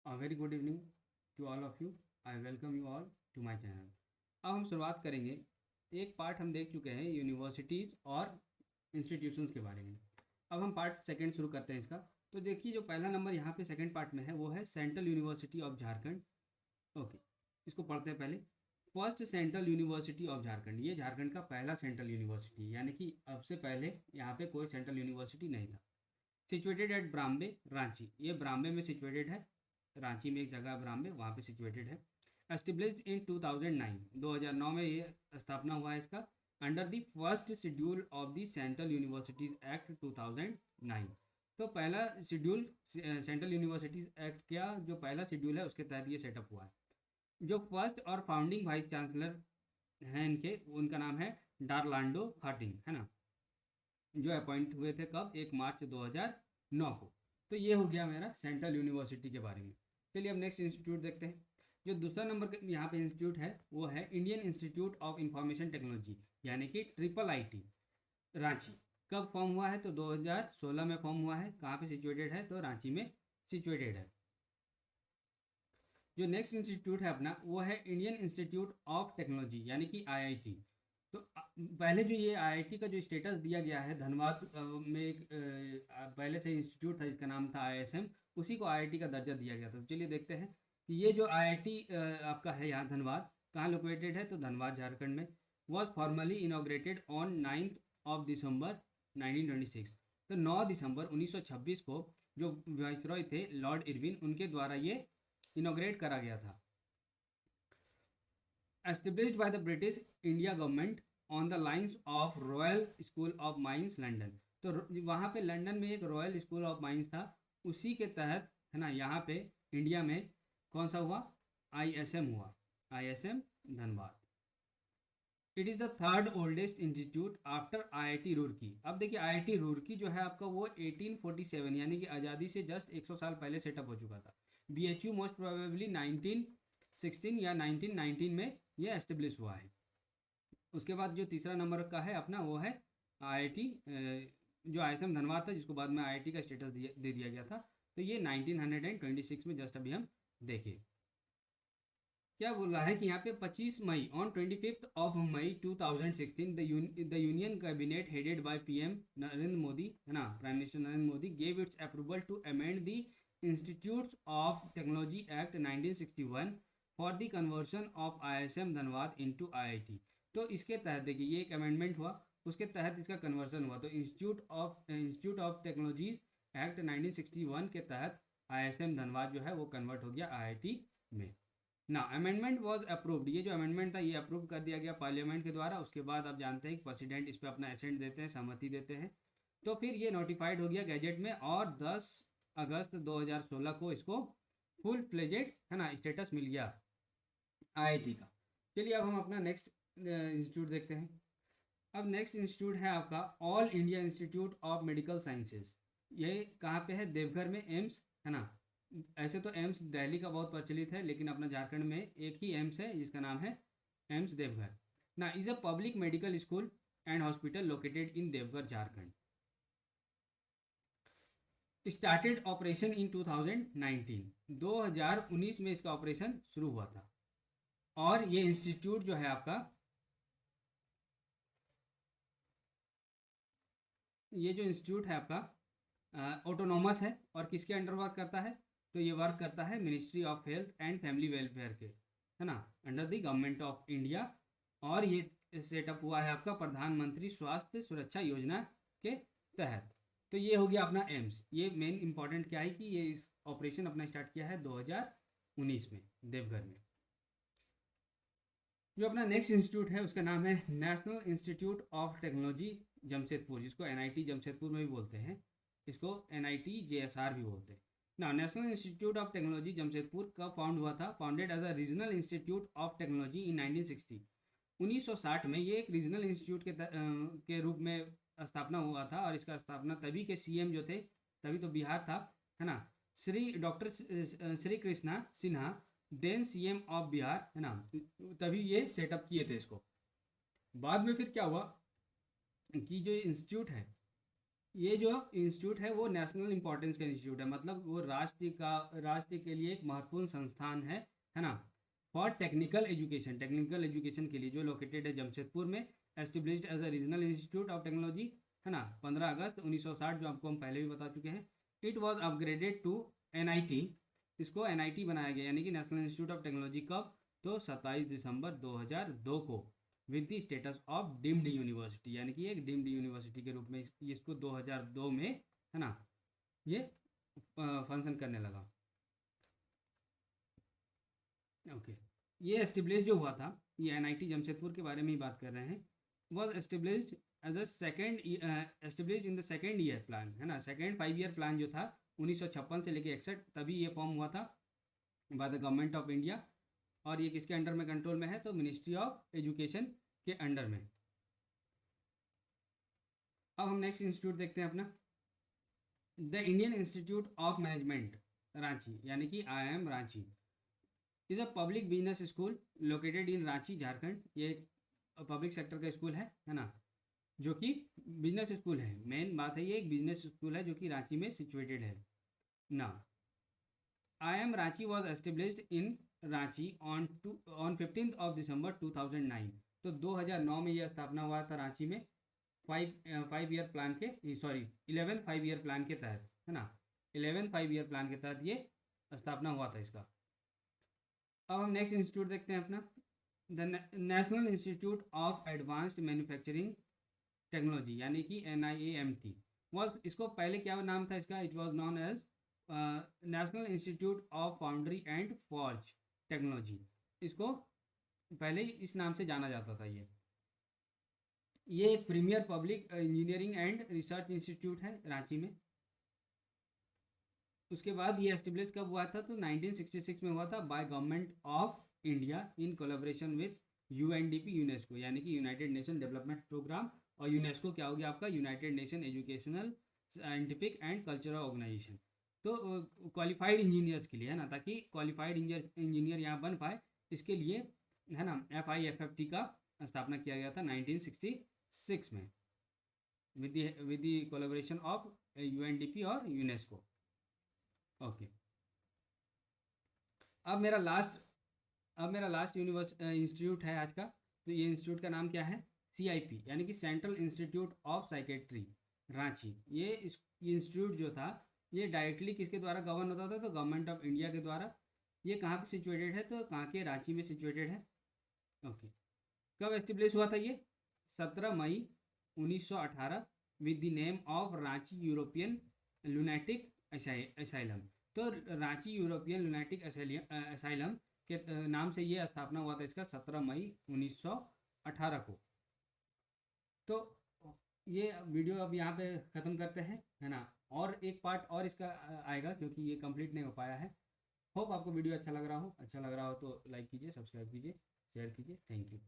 Very good evening to all of you. I welcome you all to my channel. अब हम शुरुआत करेंगे। एक पार्ट हम देख चुके हैं यूनिवर्सिटीज़ और इंस्टीट्यूशंस के बारे में। अब हम पार्ट सेकंड शुरू करते हैं इसका। तो देखिए, जो पहला नंबर यहाँ पे सेकंड पार्ट में है वो है central university of Jharkhand. Okay, इसको पढ़ते हैं पहले। First central university of Jharkhand, ये झारखंड का पहला सेंट्रल यूनिवर्सिटी, यानी कि अब से पहले यहाँ पे कोई सेंट्रल यूनिवर्सिटी नहीं था। सिचुएटेड एट ब्राम्बे, रांची, ये ब्राम्बे में सिचुएटेड है। रांची में एक जगह ब्राम्बे, वहाँ पे सिचुएटेड है। एस्टेब्लिश्ड इन 2009, 2009 में ये स्थापना हुआ है इसका, under the first schedule of the central universities act 2009। तो पहला शेड्यूल सेंट्रल यूनिवर्सिटीज़ एक्ट का जो पहला शेड्यूल है उसके तहत ये सेटअप हुआ है। जो फर्स्ट और फाउंडिंग वाइस चांसलर हैं इनके, उनका नाम है डारलांडो हार्टिंग, है ना, जो अपॉइंट हुए थे कब, 1 मार्च 2009 को। तो ये हो गया मेरा सेंट्रल यूनिवर्सिटी के बारे में। चलिए अब नेक्स्ट इंस्टीट्यूट देखते हैं। जो दूसरा नंबर यहाँ पे इंस्टीट्यूट है वो है Indian institute of information technology, यानी कि IIIT, रांची। कब फॉर्म हुआ है? तो 2016 में फॉर्म हुआ है। कहाँ पे सिचुएटेड है? तो रांची में सिचुएटेड है। जो नेक्स्ट इंस्टीट्यूट है अपना वो है इंडियन इंस्टीट्यूट ऑफ टेक्नोलॉजी, यानी कि IIT। तो पहले जो ये IIT का जो स्टेटस दिया गया है, धनबाद में एक पहले से इंस्टीट्यूट था जिसका नाम था ISM, उसी को IIT का दर्जा दिया गया था। तो चलिए देखते हैं कि ये जो IIT आपका है यहाँ धनबाद, कहाँ लोकेटेड है? तो धनबाद झारखंड में। वॉज फॉर्मली इनाग्रेटेड ऑन 9 दिसंबर 1926। तो 9 दिसंबर 1926 को जो वाइसरॉय थे लॉर्ड इरविन, उनके द्वारा ये इनाग्रेट करा गया था। Established by the British India government on the lines of royal school of mines London. तो वहाँ पे लंदन में एक रॉयल स्कूल ऑफ माइंस था, उसी के तहत, है ना, यहाँ पे इंडिया में कौन सा हुआ? ISM हुआ, ISM Dhanbad. It is the third oldest institute after IIT Roorkee. अब देखिए, IIT रुड़की जो है आपका वो 1847, यानी कि आज़ादी से जस्ट 100 साल पहले सेटअप हो चुका था। BHU मोस्ट प्रोबेबली 1916 या 1919 में ये एस्टेब्लिश हुआ है। उसके बाद जो तीसरा नंबर का है अपना वो है IIT, जो ISM धनबाद था, जिसको बाद में IIT का स्टेटस दे दिया गया था। तो ये 1926 में जस्ट अभी हम देखे। क्या बोल रहा है कि यहाँ पे 25 मई, on 25 May 2016, the union cabinet headed by PM Narendra Modi, है ना, prime minister Narendra Modi, gave its approval to amend the institutes of technology act 1961 for the conversion of ISM Dhanbad into IIT। तो इसके तहत देखिए, ये एक अमेंडमेंट हुआ, उसके तहत इसका कन्वर्सन हुआ। तो इंस्टीट्यूट ऑफ टेक्नोलॉजी एक्ट 1961 के तहत ISM धनबाद जो है वो कन्वर्ट हो गया IIT में ना। अमेंडमेंट वाज अप्रूव्ड, ये जो अमेंडमेंट था ये अप्रूव कर दिया गया पार्लियामेंट के द्वारा। उसके बाद आप जानते हैं कि प्रेसिडेंट इस पर अपना एसेंट देते हैं, सहमति देते हैं। तो फिर ये नोटिफाइड हो गया गैजेट में, और 10 अगस्त 2016 को इसको फुल फ्लेजेड, है ना, स्टेटस मिल गया IIT का। चलिए अब हम अपना नेक्स्ट इंस्टीट्यूट देखते हैं। अब नेक्स्ट इंस्टीट्यूट है आपका all India institute of medical sciences. ये कहाँ पे है? देवघर में, एम्स, है ना। ऐसे तो एम्स दिल्ली का बहुत प्रचलित है, लेकिन अपना झारखंड में एक ही एम्स है जिसका नाम है एम्स देवघर ना। Is a public medical school and hospital located in Deoghar, Jharkhand. Started operation in 2019, 2019 में इसका ऑपरेशन शुरू हुआ था। और ये इंस्टीट्यूट जो है आपका, ये जो इंस्टीट्यूट है आपका ऑटोनोमस है, और किसके अंडर वर्क करता है? तो ये वर्क करता है ministry of health and family welfare के, है ना, under the government of India. और ये सेटअप हुआ है आपका प्रधानमंत्री स्वास्थ्य सुरक्षा योजना के तहत। तो ये हो गया अपना एम्स। ये मेन इंपॉर्टेंट क्या है कि ये इस ऑपरेशन अपना स्टार्ट किया है 2019 में देवघर में। जो अपना नेक्स्ट इंस्टीट्यूट है उसका नाम है national institute of technology Jamshedpur, जिसको NIT जमशेदपुर में भी बोलते हैं, इसको NIT JSR भी बोलते हैं ना। National institute of technology Jamshedpur कब फाउंड हुआ था? Founded as a regional institute of technology in 1960। 1960 में ये एक रीजनल इंस्टीट्यूट के रूप में स्थापना हुआ था। और इसका स्थापना तभी के CM जो थे, तभी तो बिहार था, है ना, Shri doctor Shri Krishna Sinha, then CM of Bihar, है ना, तभी ये सेटअप किए थे इसको। बाद में फिर क्या हुआ कि जो इंस्टीट्यूट है ये जो इंस्टीट्यूट है वो नेशनल इंपॉर्टेंस का इंस्टीट्यूट है, मतलब वो राष्ट्र के लिए एक महत्वपूर्ण संस्थान है ना, फॉर टेक्निकल एजुकेशन के लिए, जो लोकेटेड है जमशेदपुर में, established as a regional institute of technology, है ना, 15 अगस्त 1960, जो आपको हम पहले भी बता चुके हैं। It was upgraded to NIT, इसको NIT बनाया गया, यानी कि नेशनल इंस्टीट्यूट ऑफ टेक्नोलॉजी, कब? तो 27 दिसंबर 2002 को, with the status of deemed university, यानी कि एक डीम्ड यूनिवर्सिटी के रूप में इसको 2002 में, है ना, ये फंक्शन करने लगा। ओके, ये एस्टेब्लिश जो हुआ था, ये NIT जमशेदपुर के बारे में ही बात कर रहे हैं, was established as a second established in the second year plan, है ना, सेकेंड 5 ईयर प्लान जो था 1956 से लेकर 61, तभी ये फॉर्म हुआ था by the government of India. और ये किसके अंडर में कंट्रोल में है? तो मिनिस्ट्री ऑफ एजुकेशन के अंडर में। अब हम नेक्स्ट इंस्टीट्यूट देखते हैं अपना, the Indian institute of management Ranchi, यानी कि IIM Ranchi, is a public business school located in Ranchi, Jharkhand. ये एक पब्लिक सेक्टर का स्कूल है ना, जो कि बिजनेस स्कूल है। मेन बात है, ये एक बिजनेस स्कूल है जो कि रांची में सिचुएटेड है ना। IIM Ranchi was established in Ranchi on 15 दिसंबर 2009, तो 2009 में यह स्थापना हुआ था रांची में, 5 ईयर प्लान के, सॉरी 11 5 ईयर प्लान के तहत, है ना, 11 5 ईयर प्लान के तहत ये स्थापना हुआ था इसका। अब हम नेक्स्ट इंस्टीट्यूट देखते हैं अपना, the national institute of advanced manufacturing technology, यानी कि NIAMT वॉज, इसको पहले क्या नाम था इसका? It was known as national institute of foundry and forge technology, इसको पहले ही इस नाम से जाना जाता था। ये एक premier public engineering and research institute है रांची में। उसके बाद ये एस्टेब्लिश कब हुआ था? तो 1966 में हुआ था by government of India in collaboration with UNDP UNESCO, यानी कि यूनाइटेड नेशन डेवलपमेंट प्रोग्राम, और यूनेस्को क्या हो गया आपका? United Nation educational scientific and cultural organisation. तो क्वालिफाइड इंजीनियर्स के लिए, है ना, ताकि क्वालिफाइड इंजीनियर यहाँ बन पाए, इसके लिए, है ना, FIFFT का स्थापना किया गया था 1966 में, with the collaboration of UNDP और यूनेस्को। ओके, अब मेरा लास्ट इंस्टीट्यूट है आज का। तो ये इंस्टीट्यूट का नाम क्या है? CIP, यानी कि central institute of psychiatry Ranchi. ये इंस्टीट्यूट जो था, ये डायरेक्टली किसके द्वारा गवर्न होता था? तो गवर्नमेंट ऑफ इंडिया के द्वारा। ये कहाँ पे सिचुएटेड है? तो कहाँ के? रांची में सिचुएटेड है। ओके, कब एस्टेब्लिश हुआ था ये? 17 मई 1918, with the name of Ranchi European lunatic asylum. तो रांची यूरोपियन लुनेटिक असाइलम के नाम से ये स्थापना हुआ था इसका 17 मई 1918 को। तो ये वीडियो अब यहाँ पे ख़त्म करते हैं, है ना, और एक पार्ट और इसका आएगा, क्योंकि ये कंप्लीट नहीं हो पाया है। होप आपको वीडियो अच्छा लग रहा हो तो लाइक कीजिए, सब्सक्राइब कीजिए, शेयर कीजिए। Thank you.